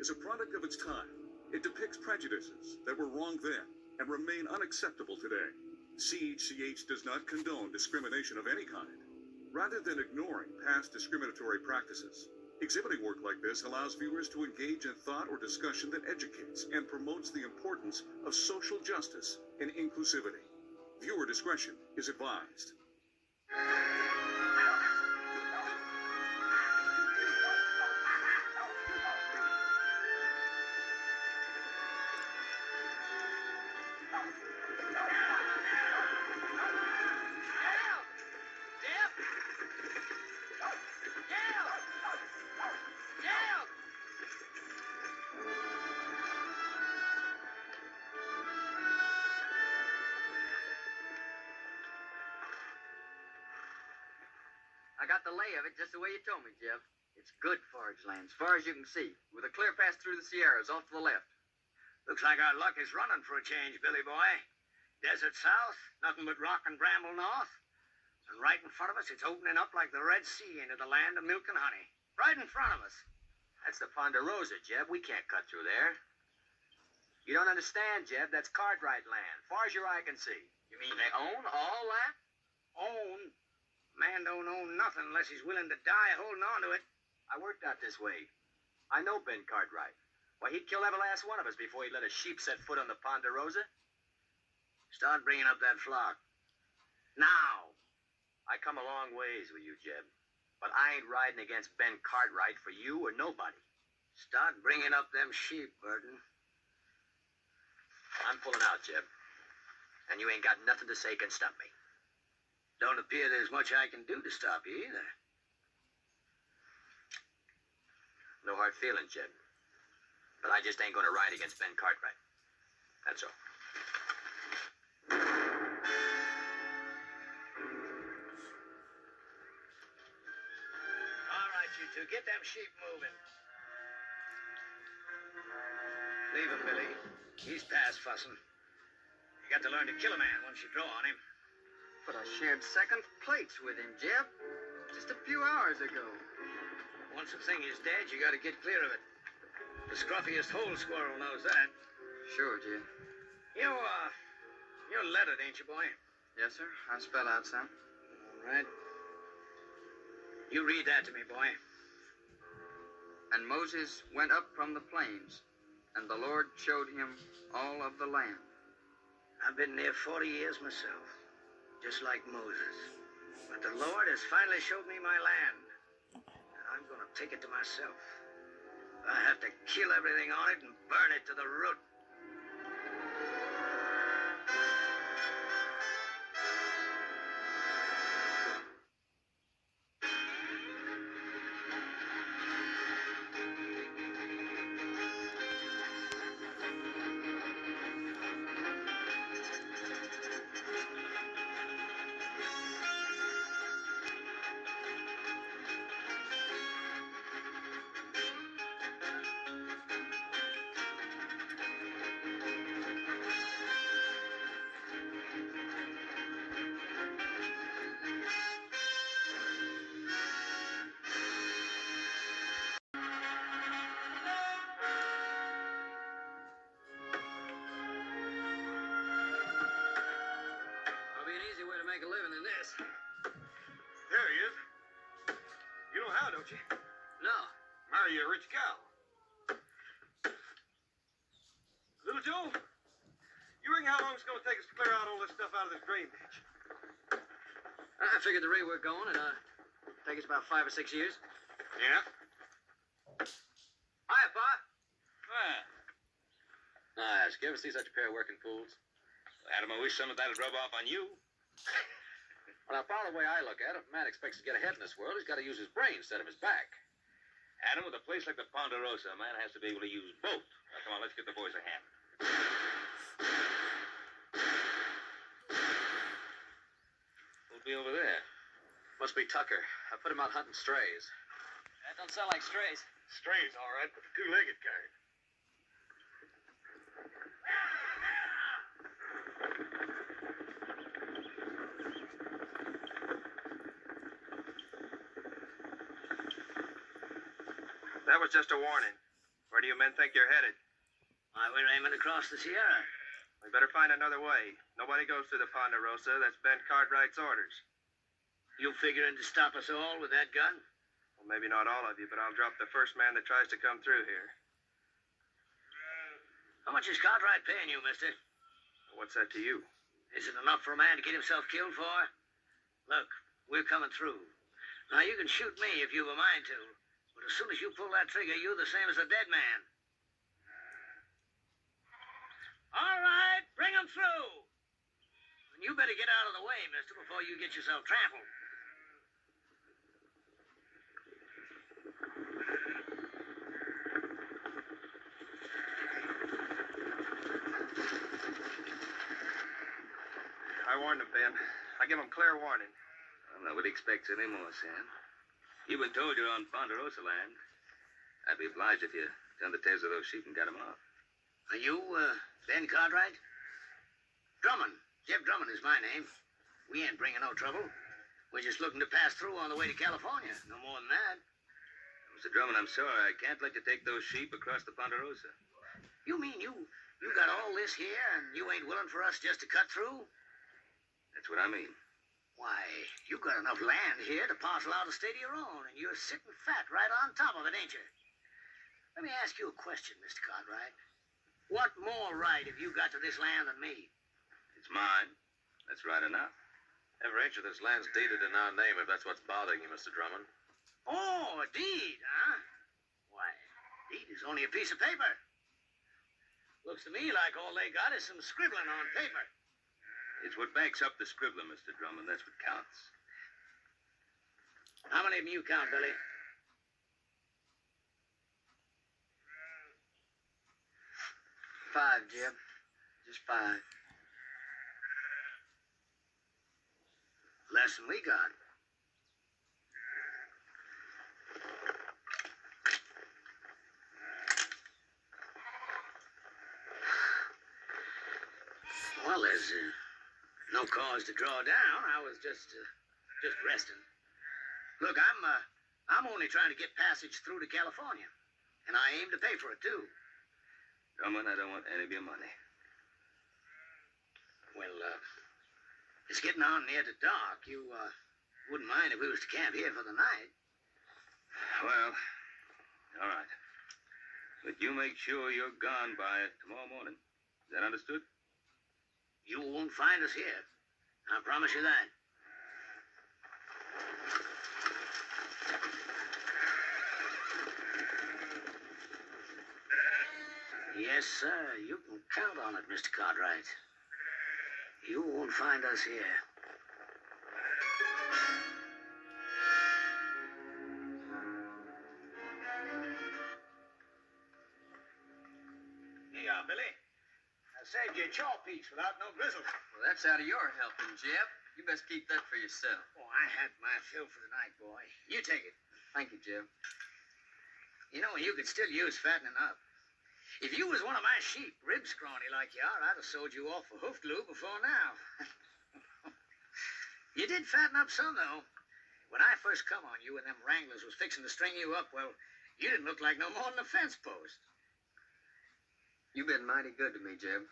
is a product of its time. It depicts prejudices that were wrong then and remain unacceptable today. CHCH does not condone discrimination of any kind, rather than ignoring past discriminatory practices. Exhibiting work like this allows viewers to engage in thought or discussion that educates and promotes the importance of social justice and inclusivity. Viewer discretion is advised. I got the lay of it just the way you told me, Jeff. It's good forage land, as far as you can see, with a clear pass through the Sierras off to the left. Looks like our luck is running for a change, Billy boy. Desert south, nothing but rock and bramble north. And right in front of us, it's opening up like the Red Sea into the land of milk and honey. Right in front of us. That's the Ponderosa, Jeb. We can't cut through there. You don't understand, Jeb. That's Cartwright land, far as your eye can see. You mean they own all that? Own? Man don't own nothing unless he's willing to die holding on to it. I worked out this way. I know Ben Cartwright. Why, he'd kill every last one of us before he'd let a sheep set foot on the Ponderosa. Start bringing up that flock. Now. I come a long ways with you, Jeb. But I ain't riding against Ben Cartwright for you or nobody. Start bringing up them sheep, Burton. I'm pulling out, Jeb. And you ain't got nothing to say can stop me. Don't appear there's much I can do to stop you either. No hard feelings, Jeb. But I just ain't going to ride against Ben Cartwright. That's all. All right, you two, get them sheep moving. Leave him, Billy. He's past fussing. You got to learn to kill a man once you draw on him. But I shared second plates with him, Jeb. Just a few hours ago. Once a thing is dead, you got to get clear of it. The scruffiest hole squirrel knows that. Sure, Jeb. You're lettered, ain't you, boy? Yes, sir. I spell out some. All right. You read that to me, boy. And Moses went up from the plains, and the Lord showed him all of the land. I've been there 40 years myself, just like Moses. But the Lord has finally showed me my land, and I'm going to take it to myself. I have to kill everything on it and burn it to the root. Make a living in this. There he is. You know how, don't you? No. Marry a rich cow. Little Joe, you reckon how long it's going to take us to clear out all this stuff out of this drain ditch? I figured the rate we're going, it'll take us about 5 or 6 years. Yeah? Hiya, Pa. Nice. You ever see such a pair of working fools? Adam, I wish some of that would rub off on you. Well, now, Paul, the way I look at it, if a man expects to get ahead in this world, he's got to use his brain instead of his back. Adam, with a place like the Ponderosa, a man has to be able to use both. Now, come on, let's get the boys a hand. Who'll be over there? Must be Tucker. I put him out hunting strays. That don't sound like strays. Strays, all right, but the two-legged kind. That was just a warning. Where do you men think you're headed? Why, we're aiming across the Sierra. We better find another way. Nobody goes through the Ponderosa. That's Ben Cartwright's orders. You figuring to stop us all with that gun? Well, maybe not all of you, but I'll drop the first man that tries to come through here. How much is Cartwright paying you, mister? What's that to you? Is it enough for a man to get himself killed for? Look, we're coming through. Now, you can shoot me if you've a mind to, but as soon as you pull that trigger, you're the same as a dead man. All right, bring him through. And you better get out of the way, mister, before you get yourself trampled. I warned him, Ben. I give him clear warning. Nobody expects any more, Sam. You've been told you're on Ponderosa land. I'd be obliged if you turned the tails of those sheep and got them off. Are you, Ben Cartwright? Drummond. Jeff Drummond is my name. We ain't bringing no trouble. We're just looking to pass through on the way to California. No more than that. Mr. Drummond, I'm sorry. I can't let you take those sheep across the Ponderosa. You mean you got all this here and you ain't willing for us just to cut through? That's what I mean. Why, you got enough land here to parcel out a state of your own, and you're sitting fat right on top of it, ain't you? Let me ask you a question, Mr. Cartwright. What more right have you got to this land than me? It's mine. That's right enough. Every inch of this land's deeded in our name, if that's what's bothering you, Mr. Drummond. Oh, a deed, huh? Why, deed is only a piece of paper. Looks to me like all they got is some scribbling on paper. It's what backs up the scribbler, Mr. Drummond. That's what counts. How many of them you count, Billy? 5, Jeb. Just 5. Less than we got. Well, there's no cause to draw down. I was just resting. Look, I'm only trying to get passage through to California, and I aim to pay for it too. Drummond, I don't want any of your money. Well, it's getting on near to dark. You wouldn't mind if we was to camp here for the night? Well, all right. But you make sure you're gone by tomorrow morning. Is that understood? You won't find us here. I promise you that. Yes, sir. You can count on it, Mr. Cartwright. You won't find us here. Here you are, Billy. I saved you a chaw piece without no grizzle. Well, that's out of your helping, Jeb. You best keep that for yourself. Oh, I had my fill for the night, boy. You take it. Thank you, Jeb. You know, you could still use fattening up. If you was one of my sheep, rib scrawny like you are, I'd have sold you off for hoof glue before now. You did fatten up some, though. When I first come on you and them wranglers was fixing to string you up, well, you didn't look like no more than a fence post. You've been mighty good to me, Jeb.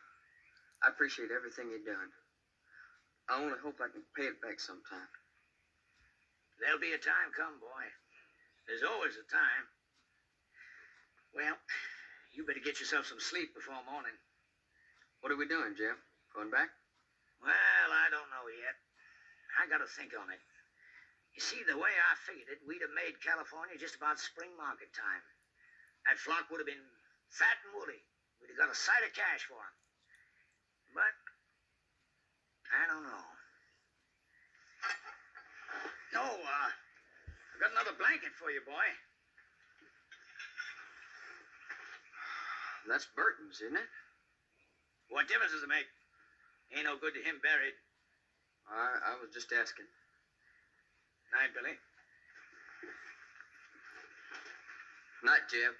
I appreciate everything you've done. I only hope I can pay it back sometime. There'll be a time come, boy. There's always a time. Well, you better get yourself some sleep before morning. What are we doing, Jeb? Going back? Well, I don't know yet. I gotta think on it. You see, the way I figured it, we'd have made California just about spring market time. That flock would have been fat and woolly. We'd have got a sight of cash for 'em. But I don't know. No, I've got another blanket for you, boy. That's Burton's, isn't it? What difference does it make? Ain't no good to him buried. I was just asking. Night, Billy. Night, Jeb.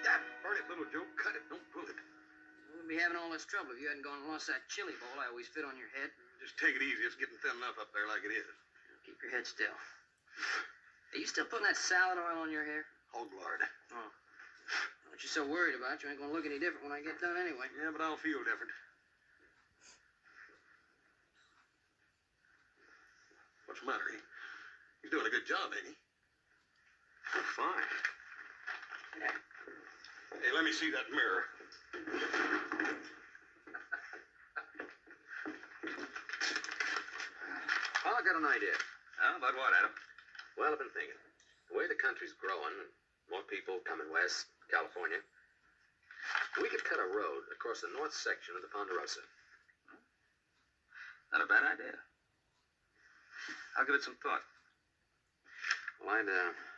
That burn it, little Joe. Cut it. Don't pull it. We wouldn't be having all this trouble if you hadn't gone and lost that chili bowl I always fit on your head. Just take it easy. It's getting thin enough up there like it is. Keep your head still. Are you still putting that salad oil on your hair? Oh, Lord. Oh. What you so worried about? You ain't gonna look any different when I get done anyway. Yeah, but I'll feel different. What's the matter? He's doing a good job, ain't he? Oh, fine. Hey, let me see that mirror. Well, I got an idea. How about what, Adam? Well, I've been thinking. The way the country's growing, more people coming west, California, we could cut a road across the north section of the Ponderosa. Not a bad idea. I'll give it some thought. Well, I'd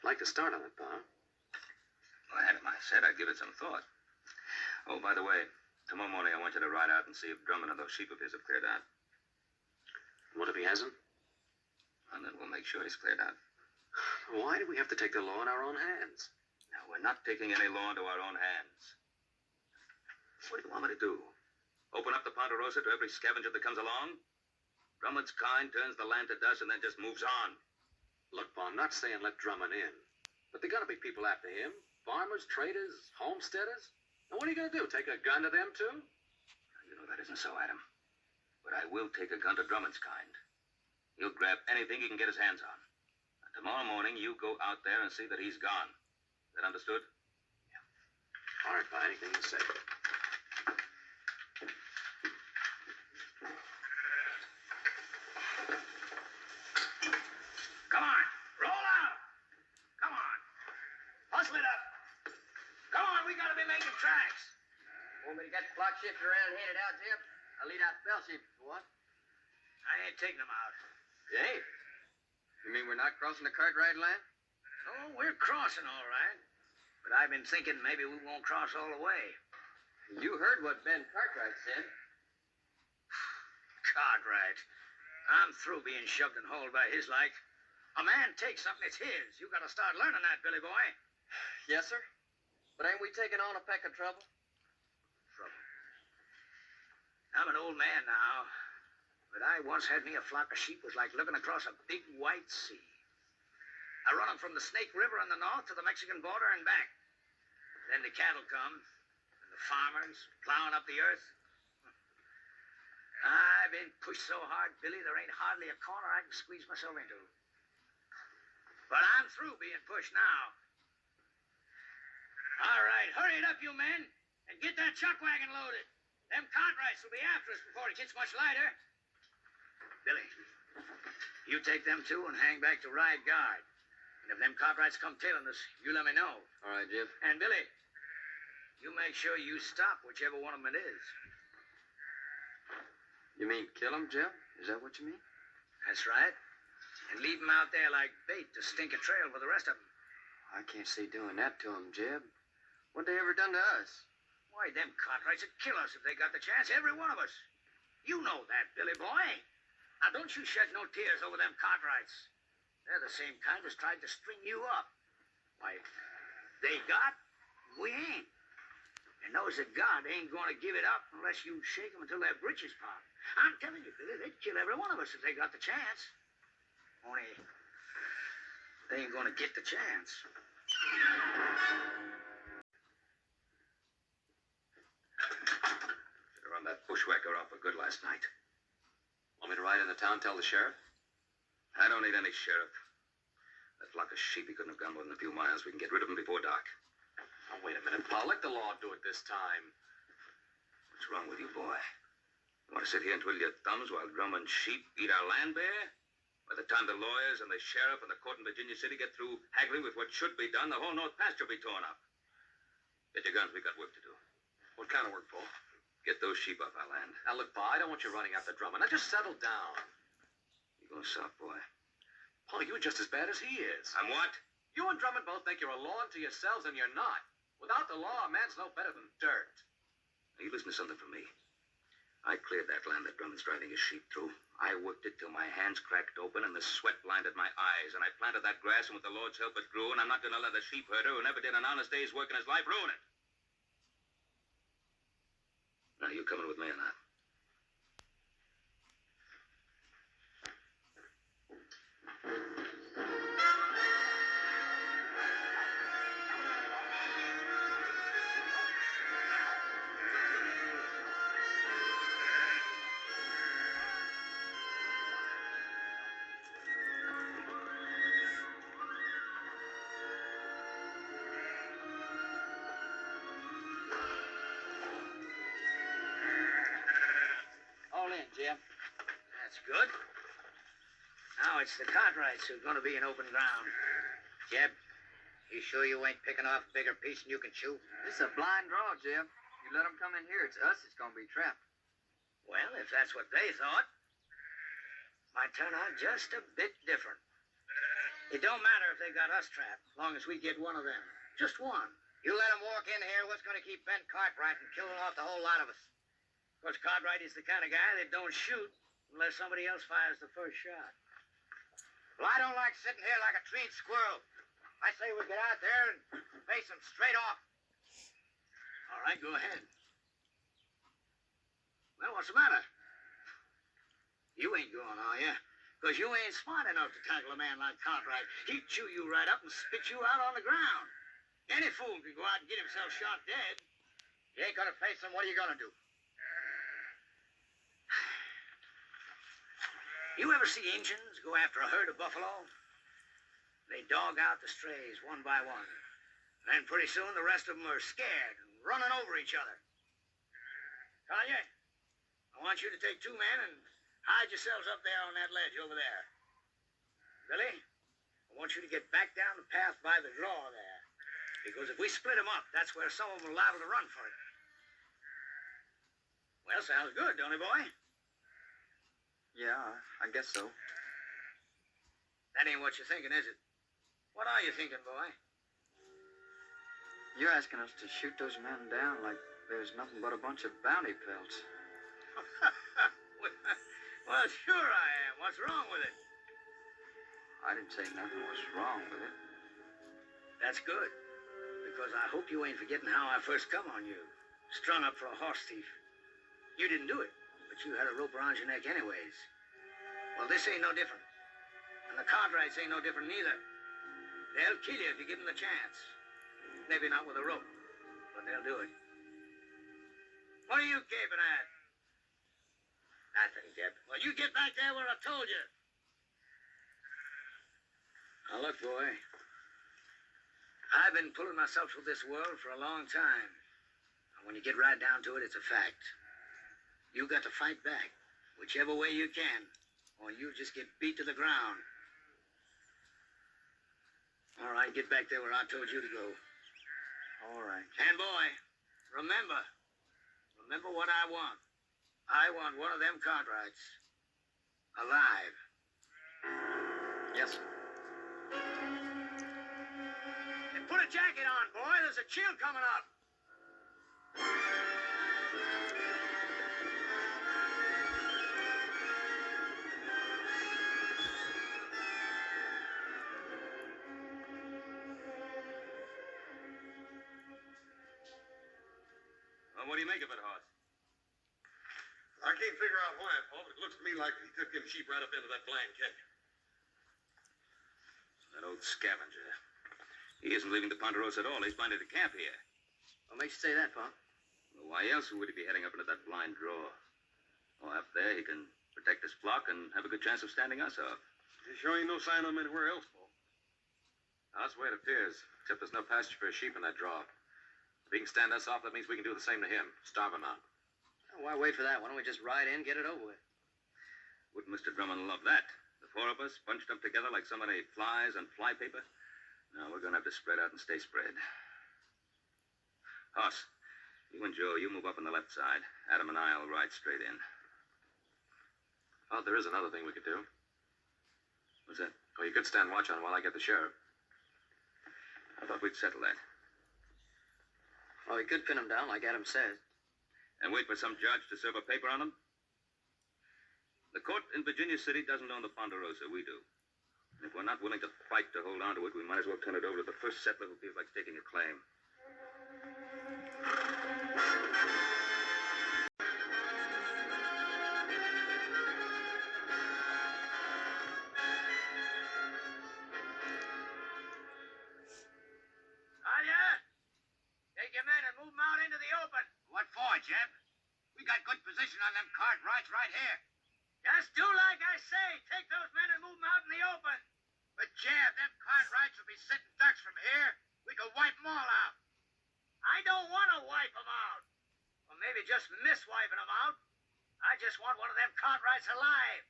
like to start on it, Pa. Well, Adam, I said I'd give it some thought. Oh, by the way, tomorrow morning I want you to ride out and see if Drummond and those sheep of his have cleared out. What if he hasn't? And then we'll make sure he's cleared out. Why do we have to take the law in our own hands? Now, we're not taking any law into our own hands. What do you want me to do? Open up the Ponderosa to every scavenger that comes along? Drummond's kind turns the land to dust and then just moves on. Look, Pa, I'm not saying let Drummond in. But there gotta be people after him. Farmers, traders, homesteaders. And what are you gonna do? Take a gun to them, too? You know that isn't so, Adam. But I will take a gun to Drummond's kind. He'll grab anything he can get his hands on. And tomorrow morning, you go out there and see that he's gone. Is that understood? All right, Pa, anything you say. Come on, roll out. Come on. Hustle it up. Come on, we gotta be making tracks. Want me to get the block shifter around and head it out, Jim? I'll lead out the bell shifter for one. I ain't taking them out. Jay? You mean we're not crossing the Cartwright line? Oh, we're crossing all right. But I've been thinking maybe we won't cross all the way. You heard what Ben Cartwright said. Cartwright. I'm through being shoved and hauled by his like. A man takes something, it's his. You gotta start learning that, Billy boy. Yes, sir. But ain't we taking on a peck of trouble? Trouble. I'm an old man now. But I once had me a flock of sheep was like looking across a big white sea. I run them from the Snake River in the north to the Mexican border and back. Then the cattle come, and the farmers plowing up the earth. I've been pushed so hard, Billy, there ain't hardly a corner I can squeeze myself into. But I'm through being pushed now. All right, hurry it up, you men, and get that chuck wagon loaded. Them Cartwrights will be after us before it gets much lighter. Billy, you take them two and hang back to ride guard. And if them Cartwrights come tailing us, you let me know. All right, Jim. And Billy, you make sure you stop whichever one of them it is. You mean kill him, Jim? Is that what you mean? That's right. And leave them out there like bait to stink a trail for the rest of them. I can't see doing that to him, Jeb. What they ever done to us? Why, them Cartwrights would kill us if they got the chance, every one of us. You know that, Billy boy. Now, don't you shed no tears over them Cartwrights. They're the same kind as tried to string you up. Why, they got, we ain't. And those that got ain't going to give it up unless you shake them until their britches pop. I'm telling you, Billy, they'd kill every one of us if they got the chance. Only, they ain't going to get the chance. Should have run that bushwhacker off for good last night. Want me to ride into town, tell the sheriff? I don't need any sheriff. That flock of sheep, he couldn't have gone more than a few miles. We can get rid of them before dark. Oh, wait a minute, Pa. Let the law do it this time. What's wrong with you, boy? You want to sit here and twiddle your thumbs while Drummond's sheep eat our land bare? By the time the lawyers and the sheriff and the court in Virginia City get through haggling with what should be done, the whole North Pasture will be torn up. Get your guns. We got work to do. What kind of work, Pa? Get those sheep off our land. Now, look, Pa, I don't want you running after Drummond. Now, just settle down. You going soft, boy? Pa, you're just as bad as he is. I'm what? You and Drummond both think you're a law unto yourselves, and you're not. Without the law, a man's no better than dirt. Now, you listen to something from me. I cleared that land that Drummond's driving his sheep through. I worked it till my hands cracked open and the sweat blinded my eyes. And I planted that grass, and with the Lord's help it grew. And I'm not going to let a sheep herder who never did an honest day's work in his life ruin it. Now, you coming with me or not? good. Now it's the Cartwrights who're going to be in open ground. Jeb, you sure you ain't picking off a bigger piece than you can chew? This is a blind draw, Jeb. You let them come in here, it's us that's gonna be trapped. Well, if that's what they thought, might turn out just a bit different. It don't matter if they got us trapped, as long as we get one of them. Just one. You let them walk in here, what's going to keep Ben Cartwright from killing off the whole lot of us? Of course, Cartwright is the kind of guy that don't shoot unless somebody else fires the first shot. Well, I don't like sitting here like a treed squirrel. I say we get out there and face them straight off. All right, go ahead. Well, what's the matter? You ain't going, are you? Because you ain't smart enough to tackle a man like Cartwright. He'd chew you right up and spit you out on the ground. Any fool can go out and get himself shot dead. You ain't gonna face them, what are you gonna do? You ever see Injuns go after a herd of buffalo? They dog out the strays one by one. Then pretty soon the rest of them are scared and running over each other. Tanya, I want you to take 2 men and hide yourselves up there on that ledge over there. Billy, I want you to get back down the path by the draw there. Because if we split them up, that's where some of them are liable to run for it. Well, sounds good, don't it, boy? Yeah, I guess so. That ain't what you're thinking, is it? What are you thinking, boy? You're asking us to shoot those men down like there's nothing but a bunch of bounty pelts. Well, sure I am. What's wrong with it? I didn't say nothing was wrong with it. That's good. Because I hope you ain't forgetting how I first come on you. Strung up for a horse thief. You didn't do it, but you had a rope around your neck anyways. Well, this ain't no different. And the Cartwrights ain't no different neither. They'll kill you if you give them the chance. Maybe not with a rope, but they'll do it. What are you gaping at? Nothing, Jeb. Well, you get back there where I told you. Now, look, boy. I've been pulling myself through this world for a long time. And when you get right down to it, it's a fact. You got to fight back, whichever way you can, or you just get beat to the ground. All right, get back there where I told you to go. All right. And, boy, remember what I want. I want one of them Cartwrights alive. Yes, sir. And put a jacket on, boy. There's a chill coming up. Well, what do you make of it, Hoss? I can't figure out why, Paul, but it looks to me like he took them sheep right up into that blind canyon. That old scavenger. He isn't leaving the Ponderosa at all. He's minded to camp here. What makes you say that, Pa? Well, why else would he be heading up into that blind draw? Oh, up there he can protect his flock and have a good chance of standing us off. There sure ain't no sign of him anywhere else, Paul. That's the way it appears, except there's no pasture for his sheep in that draw. If he can stand us off, that means we can do the same to him. Starve him out. Why wait for that? Why don't we just ride in, get it over with? Wouldn't Mr. Drummond love that? The 4 of us bunched up together like so many flies on flypaper? No, we're going to have to spread out and stay spread. Hoss, you and Joe, you move up on the left side. Adam and I'll ride straight in. Oh, there is another thing we could do. What's that? Oh, you could stand watch on while I get the sheriff. I thought we'd settle that. Oh, we could pin him down like Adam says. And wait for some judge to serve a paper on him? The court in Virginia City doesn't own the Ponderosa. We do. And if we're not willing to fight to hold on to it, we might as well turn it over to the first settler who feels like taking a claim. Talia, take your men and move them out into the open. What for, Jeb? We got good position on them Cartwrights right here. Just do like I say. Take those men and move them out in the open. But, Jeb, them Cartwrights will be sitting ducks from here. We could wipe them all out. I don't want to wipe them out. Or maybe just miss wiping them out. I just want one of them Cartwrights alive.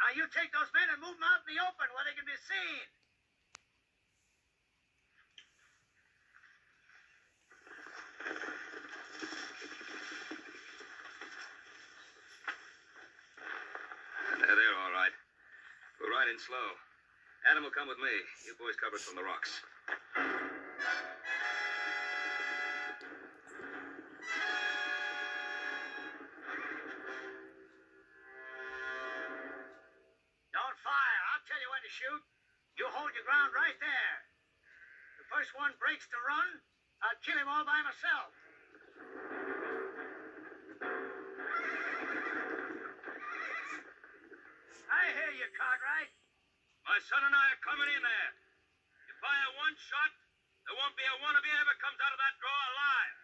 Now you take those men and move them out in the open where they can be seen. They're all right. We'll ride in slow. Adam will come with me. You boys cover it from the rocks. Don't fire. I'll tell you when to shoot. You hold your ground right there. The first one breaks to run, I'll kill him all by myself. I hear you, Cartwright. My son and I are coming in there. You fire one shot, there won't be a one of you ever comes out of that draw alive.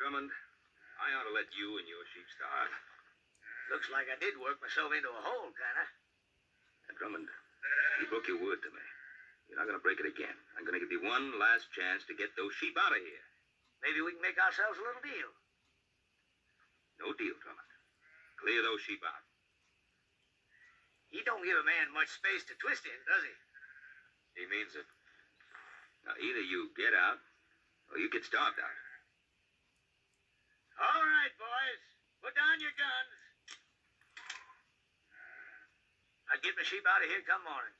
Drummond, I ought to let you and your sheep start. Looks like I did work myself into a hole, kinda. Drummond, you broke your word to me. You're not going to break it again. I'm going to give you one last chance to get those sheep out of here. Maybe we can make ourselves a little deal. No deal, Drummond. Clear those sheep out. He don't give a man much space to twist in, does he? He means it. Now, either you get out, or you get starved out. All right, boys. Put down your guns. I'll get my sheep out of here come morning.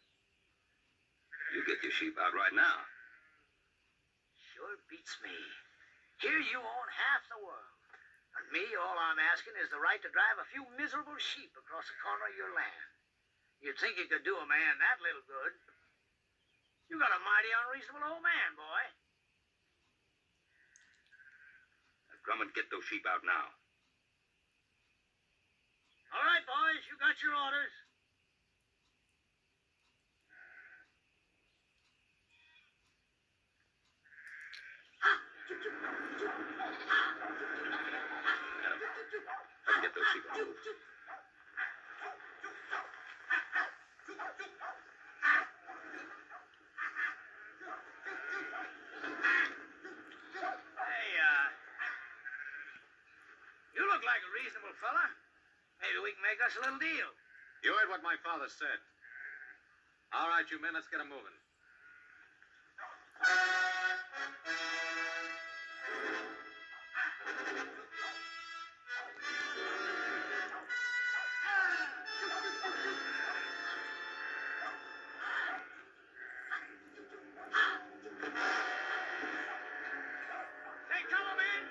You get your sheep out right now. Sure beats me. Here you own half the world. And me, all I'm asking is the right to drive a few miserable sheep across the corner of your land. You'd think you could do a man that little good. You got a mighty unreasonable old man, boy. Drummond, get those sheep out now. All right, boys, you got your orders. Let's get those sheep out. You look like a reasonable fella. Maybe we can make us a little deal. You heard what my father said. All right, you men, let's get 'em moving. Take cover, men.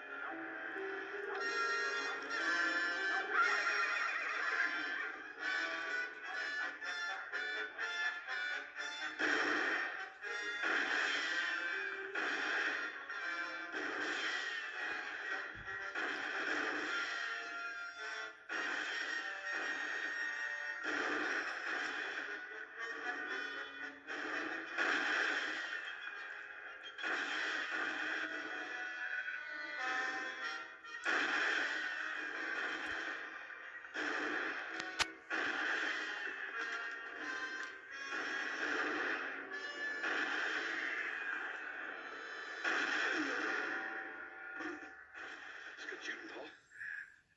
Shooting, Paul.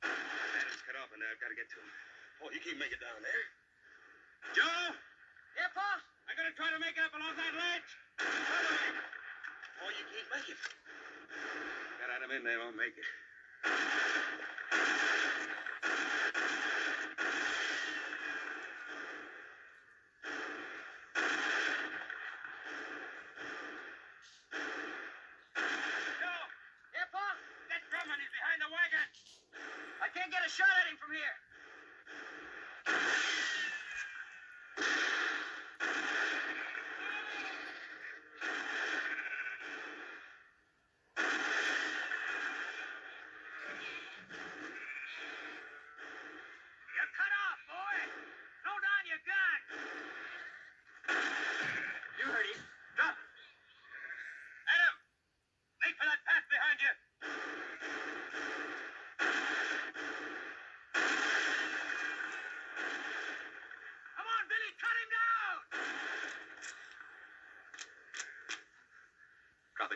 Adam's cut off, and I've got to get to him. Paul, you can't make it down there. Joe! Yeah, Pa? I'm going to try to make it up along that ledge. Paul, you can't make it. Got Adam in there, won't make it. I can't get a shot at him from here.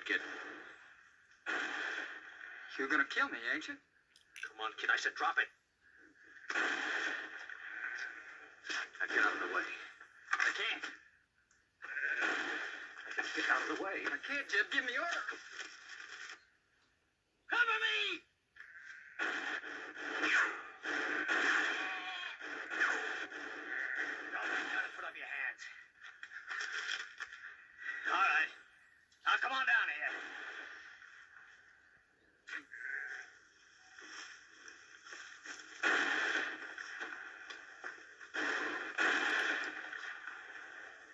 it, kid. You're gonna kill me, ain't you? Come on, kid. I said drop it. Now get out of the way. I can't. Get out of the way. I can't, Jeb. Give me order. Cover me! Gotta put up your hands. All right. Now come on down here.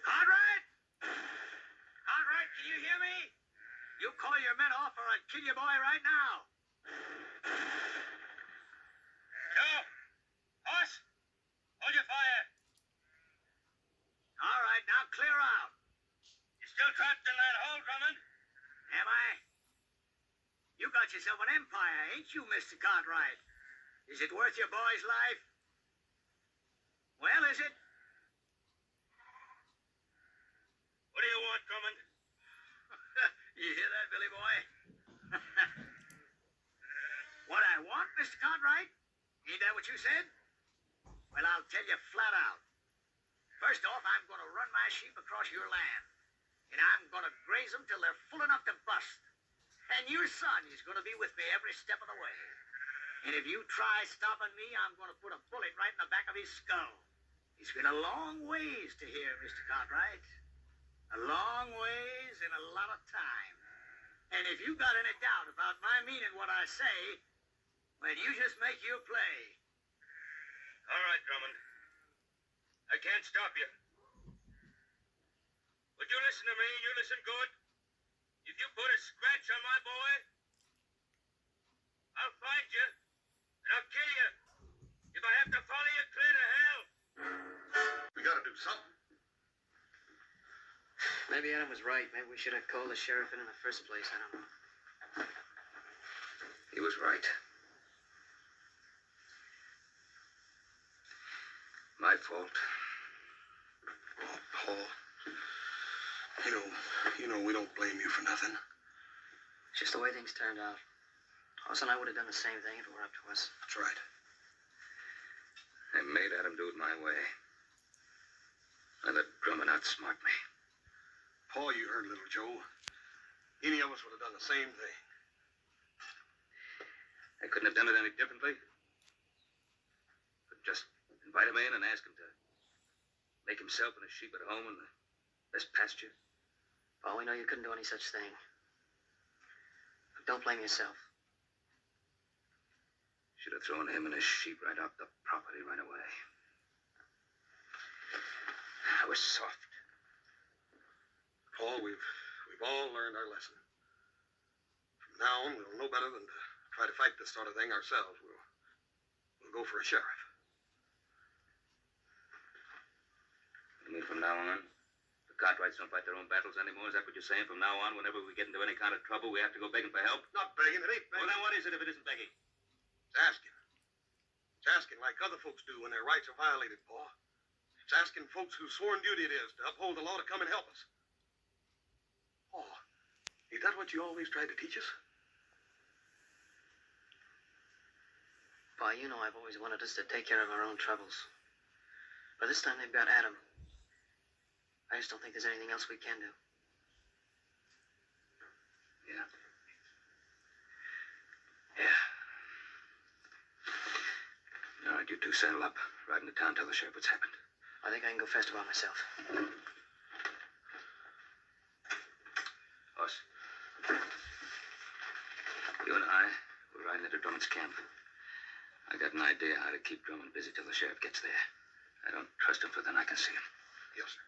Conrad? Conrad, can you hear me? You call your men off or I'd kill your boy right now. Joe! Hoss! Hold your fire. All right, now clear out. You still trapped in that hole, Drummond? Am I? You got yourself an empire, ain't you, Mr. Cartwright? Is it worth your boy's life? Well, is it? What do you want, Drummond? You hear that, Billy boy? What I want, Mr. Cartwright? Ain't that what you said? Well, I'll tell you flat out. First off, I'm going to run my sheep across your land. And I'm going to graze them till they're full enough to bust. And your son is going to be with me every step of the way. And if you try stopping me, I'm going to put a bullet right in the back of his skull. It's been a long ways to here, Mr. Cartwright. A long ways and a lot of time. And if you got any doubt about my meaning what I say, well, you just make your play. All right, Drummond. I can't stop you. Would you listen to me? You listen good. If you put a scratch on my boy, I'll find you, and I'll kill you. If I have to follow you clear to hell. We gotta do something. Maybe Adam was right. Maybe we should have called the sheriff in the first place. I don't know. He was right. My fault. Oh, Paul. You know we don't blame you for nothing. It's just the way things turned out. Hoss and I would have done the same thing if it were up to us. That's right. I made Adam do it my way. I let Drummond outsmart me. Paul, you heard little Joe. Any of us would have done the same thing. I couldn't have done it any differently. But just invite him in and ask him to make himself and his sheep at home in the best pasture. Paul, we know you couldn't do any such thing. But don't blame yourself. Should have thrown him and his sheep right off the property right away. I was soft. Paul, we've all learned our lesson. From now on, we'll know better than to try to fight this sort of thing ourselves. We'll go for a sheriff. You mean from now on? The Cartwrights don't fight their own battles anymore? Is that what you're saying? From now on, whenever we get into any kind of trouble, we have to go begging for help? Not begging, it ain't begging. Well, then what is it if it isn't begging? It's asking. It's asking like other folks do when their rights are violated, Paul. It's asking folks whose sworn duty it is to uphold the law to come and help us. Paul, ain't that what you always tried to teach us? Pa, you know I've always wanted us to take care of our own troubles. But this time they've got Adam. I just don't think there's anything else we can do. Yeah. Yeah. All right, you two settle up. Ride into town, tell the sheriff what's happened. I think I can go faster by myself. Hoss. You and I were riding into Drummond's camp. I got an idea how to keep Drummond busy till the sheriff gets there. I don't trust him, for then I can see him. Yes, sir.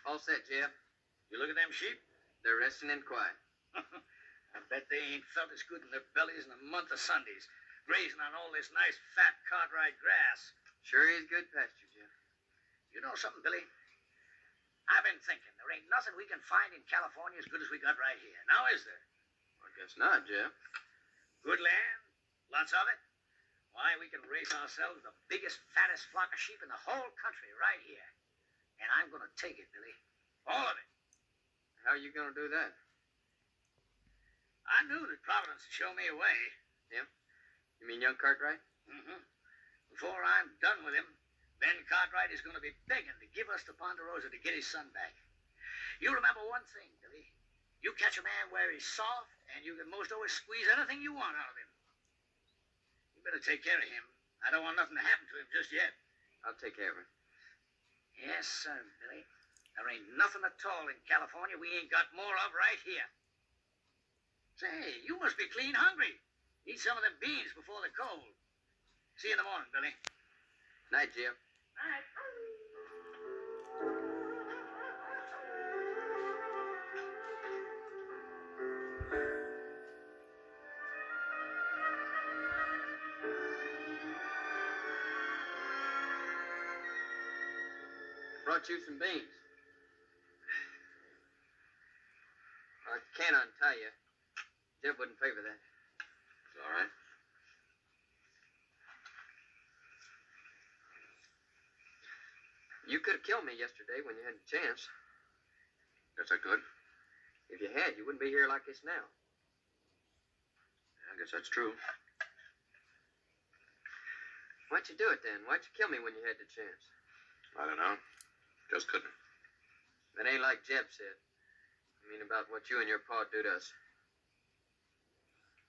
All set, Jeb. You look at them sheep? They're resting in quiet. I bet they ain't felt as good in their bellies in a month of Sundays, grazing on all this nice, fat Cartwright grass. Sure is good pasture, Jeb. You know something, Billy? I've been thinking there ain't nothing we can find in California as good as we got right here. Now, is there? I guess not, Jeb. Good land, lots of it. Why, we can raise ourselves the biggest, fattest flock of sheep in the whole country right here. And I'm going to take it, Billy. All of it. How are you going to do that? I knew that Providence would show me a way. Yeah? You mean young Cartwright? Mm-hmm. Before I'm done with him, Ben Cartwright is going to be begging to give us the Ponderosa to get his son back. You remember one thing, Billy. You catch a man where he's soft, and you can most always squeeze anything you want out of him. You better take care of him. I don't want nothing to happen to him just yet. I'll take care of him. Yes, sir, Billy. There ain't nothing at all in California we ain't got more of right here. Say, you must be clean hungry. Eat some of them beans before they're cold. See you in the morning, Billy. Night, Jim. Night. Brought you some beans. I can't untie you. Jeb wouldn't favor that. It's all right. You could have killed me yesterday when you had the chance. Guess I could. If you had, you wouldn't be here like this now. I guess that's true. Why'd you do it then? Why'd you kill me when you had the chance? I don't know. Just couldn't. That ain't like Jeb said. I mean about what you and your pa do to us.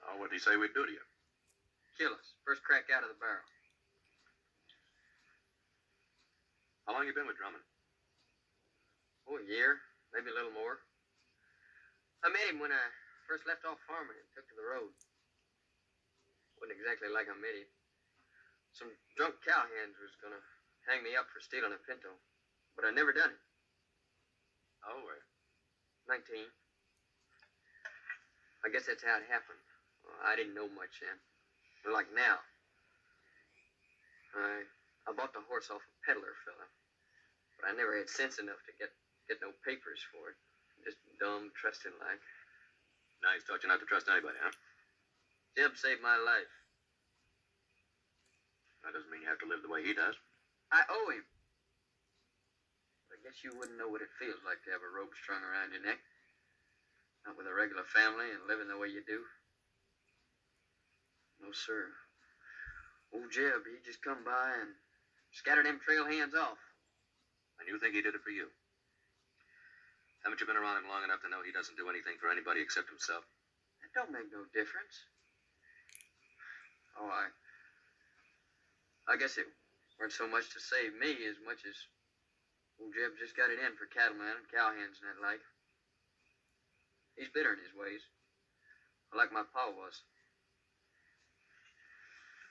Oh, what'd he say we'd do to you? Kill us. First crack out of the barrel. How long you been with Drummond? Oh, a year. Maybe a little more. I met him when I first left off farming and took to the road. Wasn't exactly like I met him. Some drunk cowhands was gonna hang me up for stealing a pinto. But I never done it. How old were you? 19. I guess that's how it happened. Well, I didn't know much then. But like now. I bought the horse off a peddler fella. But I never had sense enough to get no papers for it. Just dumb, trusting like. Now he's taught you not to trust anybody, huh? Jeb saved my life. That doesn't mean you have to live the way he does. I owe him. I guess you wouldn't know what it feels like to have a rope strung around your neck. Not with a regular family and living the way you do. No, sir. Old Jeb, he just come by and scattered them trail hands off. And you think he did it for you? Haven't you been around him long enough to know he doesn't do anything for anybody except himself? That don't make no difference. Oh, I guess it weren't so much to save me as much as old Jeb just got it in for cattlemen and cowhands and that like. He's bitter in his ways. Like my pa was.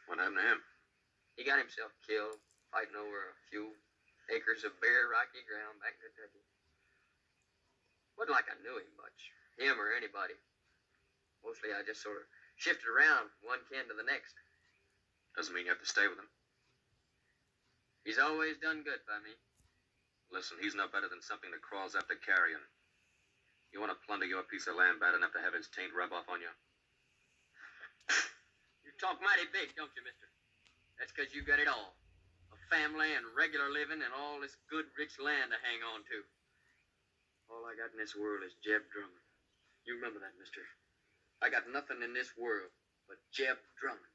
What happened to him? He got himself killed fighting over a few acres of bare, rocky ground back in Kentucky. Wasn't like I knew him much, him or anybody. Mostly I just sort of shifted around one kin to the next. Doesn't mean you have to stay with him. He's always done good by me. Listen, he's no better than something that crawls after carrion. You want to plunder your piece of land bad enough to have his taint rub off on you? You talk mighty big, don't you, mister? That's because you got it all. A family and regular living and all this good, rich land to hang on to. All I got in this world is Jeb Drummond. You remember that, mister. I got nothing in this world but Jeb Drummond.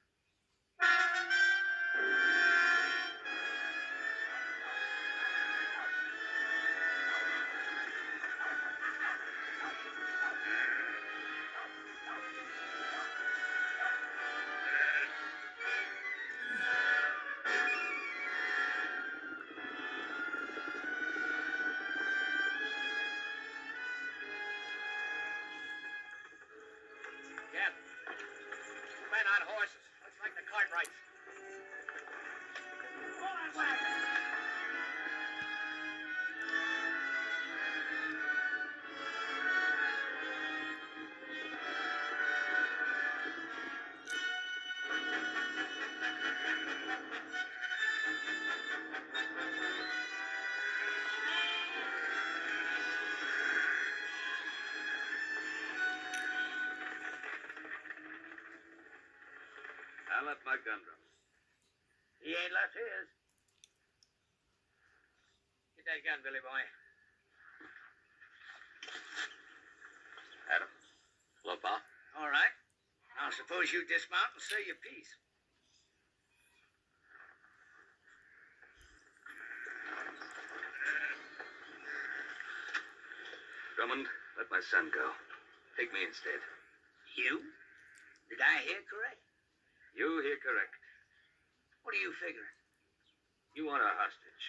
Cap, men on horses. Looks like the Cartwrights. Pull that wagon. I left my gun drum. He ain't left his. Get that gun, Billy boy. suppose you dismount and say your piece. Drummond, let my son go. Take me instead. You? Did I hear correct? You hear correct. What are you figuring? You want a hostage.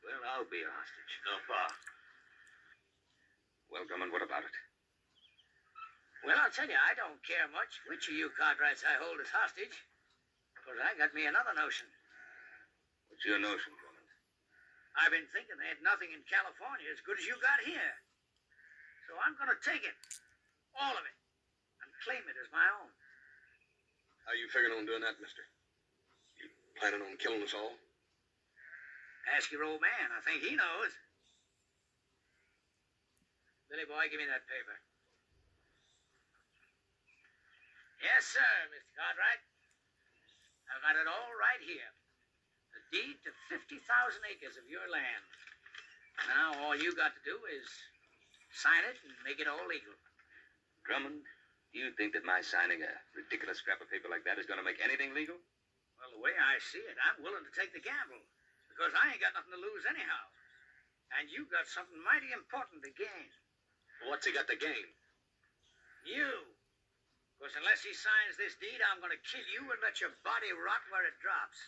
Well, I'll be a hostage. No, Pa. Well, Drummond, what about it? Well, I'll tell you, I don't care much which of you Cartwrights I hold as hostage, because I got me another notion. What's your notion, Drummond? I've been thinking they had nothing in California as good as you got here. So I'm going to take it, all of it, and claim it as my own. How you figuring on doing that, mister? You planning on killing us all? Ask your old man. I think he knows. Billy boy, give me that paper. Yes, sir, Mr. Cartwright. I've got it all right here. The deed to 50,000 acres of your land. Now all you got to do is sign it and make it all legal. Drummond, do you think that my signing a ridiculous scrap of paper like that is going to make anything legal? Well, the way I see it, I'm willing to take the gamble, because I ain't got nothing to lose anyhow. And you got something mighty important to gain. What's he got to gain? You. Because unless he signs this deed, I'm going to kill you and let your body rot where it drops.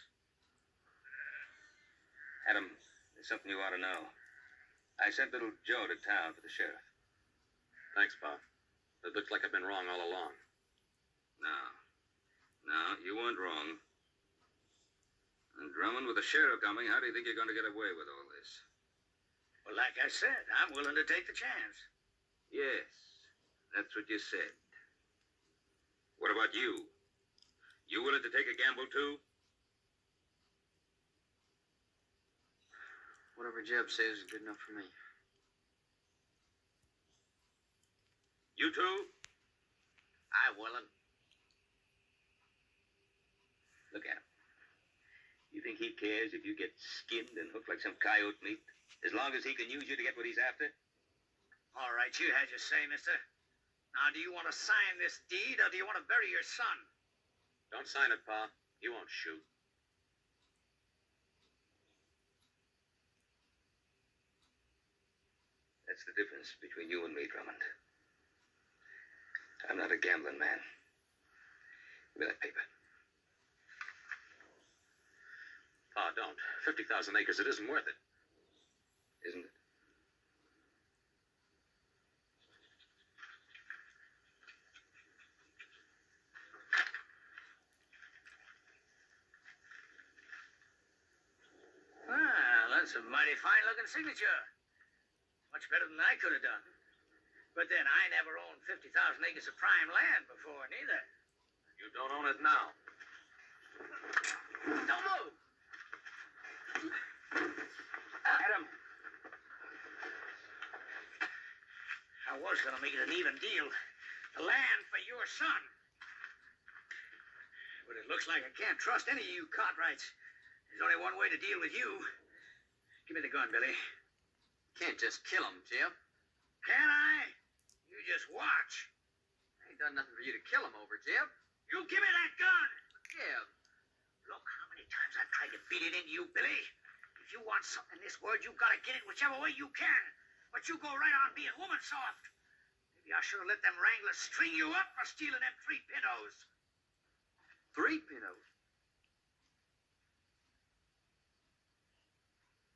Adam, there's something you ought to know. I sent little Joe to town for the sheriff. Thanks, Pa. It looks like I've been wrong all along. No, you weren't wrong. And Drummond, with the sheriff coming, how do you think you're going to get away with all this? Well, like I said, I'm willing to take the chance. Yes, that's what you said. What about you? You willing to take a gamble, too? Whatever Jeb says is good enough for me. You too? I'm willing. Look at him. You think he cares if you get skinned and hooked like some coyote meat? As long as he can use you to get what he's after? All right, you had your say, mister. Now, do you want to sign this deed, or do you want to bury your son? Don't sign it, Pa. He won't shoot. That's the difference between you and me, Drummond. I'm not a gambling man. Give me that paper. Pa, don't. 50,000 acres, it isn't worth it. Isn't it? Well, that's a mighty fine-looking signature. Much better than I could have done. But then I never owned 50,000 acres of prime land before, neither. You don't own it now. Don't move! Adam. I was going to make it an even deal. The land for your son. But it looks like I can't trust any of you Cartwrights. There's only one way to deal with you. Give me the gun, Billy. Can't just kill him, Jeb. Can I? You just watch. I ain't done nothing for you to kill him over, Jeb. You give me that gun! Jeb. Look how many times I've tried to beat it into you, Billy. If you want something in this world, you've got to get it whichever way you can. But you go right on being woman soft. Maybe I should have let them wranglers string you up for stealing them 3 pintos. 3 pintos?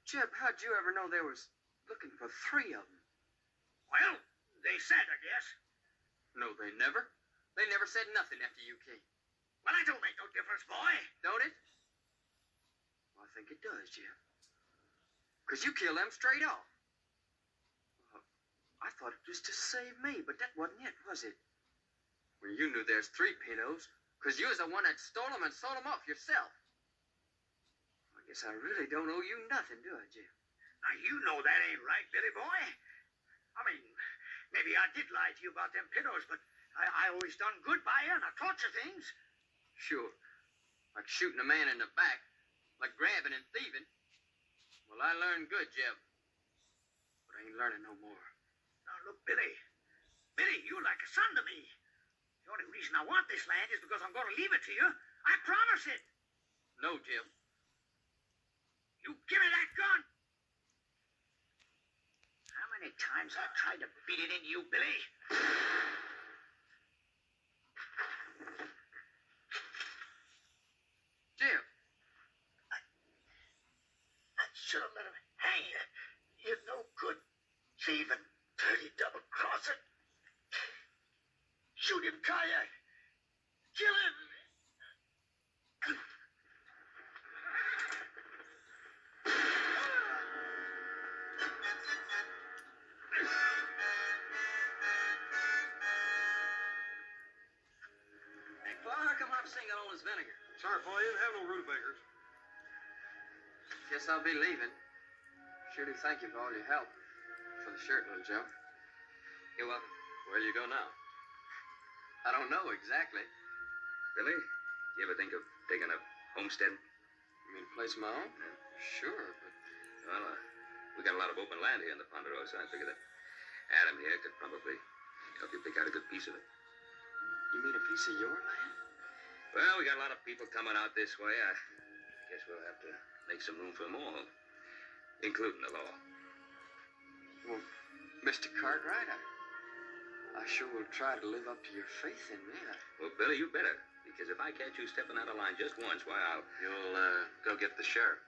Jeb, how'd you ever know they was looking for 3 of them? Well, they said, I guess. No, they never. They never said nothing after you came. Well, that don't make no difference, boy. Don't it? Well, I think it does, Jeb. 'Cause you killed them straight off. I thought it was to save me, but that wasn't it, was it? Well, you knew there's 3 pintos, 'cause you was the one that stole them and sold them off yourself. I guess I really don't owe you nothing, do I, Jeb? Now, you know that ain't right, Billy boy. I mean, maybe I did lie to you about them pintos, but I always done good by you, and I taught you things. Sure. Like shooting a man in the back, like grabbing and thieving. Well, I learned good, Jeb. But I ain't learning no more. Now, look, Billy. Billy, you're like a son to me. The The only reason I want this land is because I'm going to leave it to you. I promise it. No, Jim. You give me that gun. How many times I tried to beat it into you, Billy? Jim. I should have let him hang you. You're no good. Thieving, dirty double-crosser. Shoot him, Kayak. Kill him. Hey, Pa, how come Hopsing got all this vinegar? Sorry, Paul, you didn't have no rutabagas. Guess I'll be leaving. Sure do thank you for all your help. For the shirt, little Joe. You're welcome. Where you go now? I don't know exactly. Billy, do you ever think of taking a homestead? You mean a place of my own? Yeah. Sure, but Well, we got a lot of open land here in the Ponderosa. I figure that Adam here could probably help you pick out a good piece of it. you mean a piece of your land? Well, we got a lot of people coming out this way. I guess we'll have to make some room for them all, including the law. Well, Mr. Cartwright, I sure will try to live up to your faith in me. Well, Billy, you better, because if I catch you stepping out of line just once, why, I'll... You'll, go get the sheriff.